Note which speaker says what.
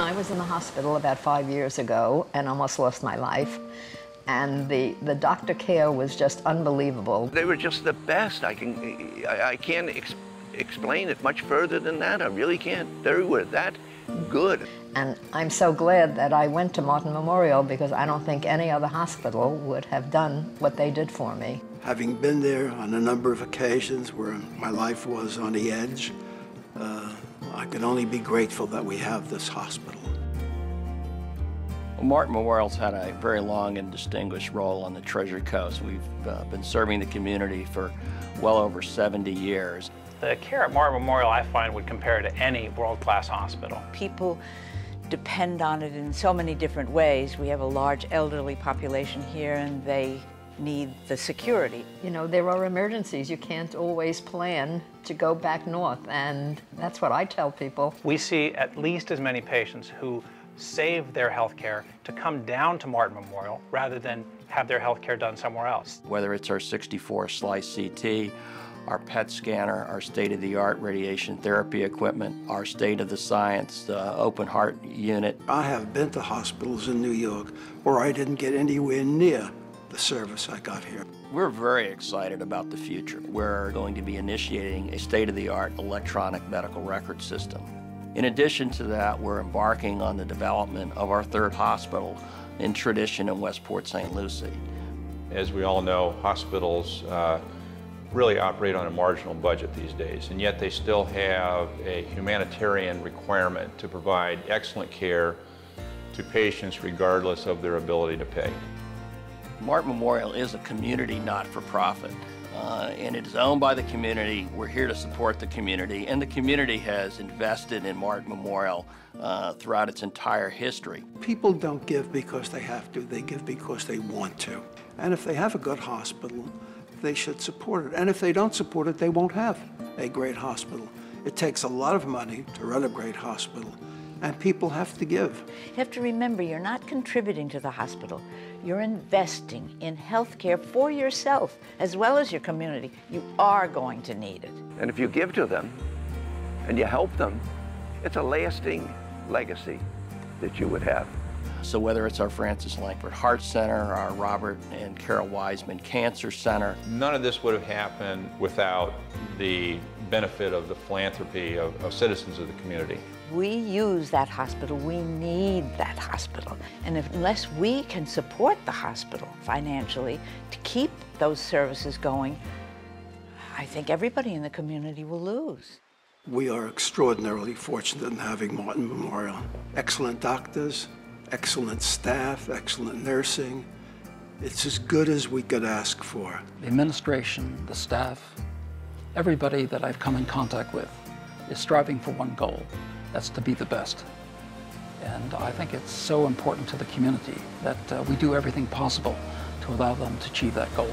Speaker 1: I was in the hospital about 5 years ago and almost lost my life. And the doctor care was just unbelievable.
Speaker 2: They were just the best. I can't explain it much further than that. I really can't. They were that good.
Speaker 1: And I'm so glad that I went to Martin Memorial, because I don't think any other hospital would have done what they did for me.
Speaker 3: Having been there on a number of occasions where my life was on the edge, I can only be grateful that we have this hospital.
Speaker 4: Well, Martin Memorial's had a very long and distinguished role on the Treasure Coast. We've been serving the community for well over 70 years.
Speaker 5: The care at Martin Memorial, I find, would compare to any world-class hospital.
Speaker 6: People depend on it in so many different ways. We have a large elderly population here, and they need the security.
Speaker 1: You know, there are emergencies. You can't always plan to go back north, and that's what I tell people.
Speaker 5: We see at least as many patients who save their health care to come down to Martin Memorial rather than have their health care done somewhere else.
Speaker 4: Whether it's our 64-slice CT, our PET scanner, our state-of-the-art radiation therapy equipment, our state-of-the-science open heart unit.
Speaker 3: I have been to hospitals in New York where I didn't get anywhere near the service I got here.
Speaker 4: We're very excited about the future. We're going to be initiating a state-of-the-art electronic medical record system. In addition to that, we're embarking on the development of our third hospital in Tradition in Westport, St. Lucie.
Speaker 7: As we all know, hospitals really operate on a marginal budget these days, and yet they still have a humanitarian requirement to provide excellent care to patients regardless of their ability to pay.
Speaker 4: Martin Memorial is a community not-for-profit, and it is owned by the community. We're here to support the community, and the community has invested in Martin Memorial throughout its entire history.
Speaker 3: People don't give because they have to, they give because they want to. And if they have a good hospital, they should support it. And if they don't support it, they won't have a great hospital. It takes a lot of money to run a great hospital, and people have to give.
Speaker 6: You have to remember, you're not contributing to the hospital. You're investing in health care for yourself as well as your community. You are going to need it.
Speaker 2: And if you give to them and you help them, it's a lasting legacy that you would have.
Speaker 4: So whether it's our Francis Langford Heart Center, our Robert and Carol Wiseman Cancer Center.
Speaker 7: None of this would have happened without the benefit of the philanthropy of citizens of the community.
Speaker 6: We use that hospital. We need that hospital. And unless we can support the hospital financially to keep those services going, I think everybody in the community will lose.
Speaker 3: We are extraordinarily fortunate in having Martin Memorial. Excellent doctors, excellent staff, excellent nursing. It's as good as we could ask for.
Speaker 8: The administration, the staff, everybody that I've come in contact with is striving for one goal. That's to be the best. And I think it's so important to the community that we do everything possible to allow them to achieve that goal.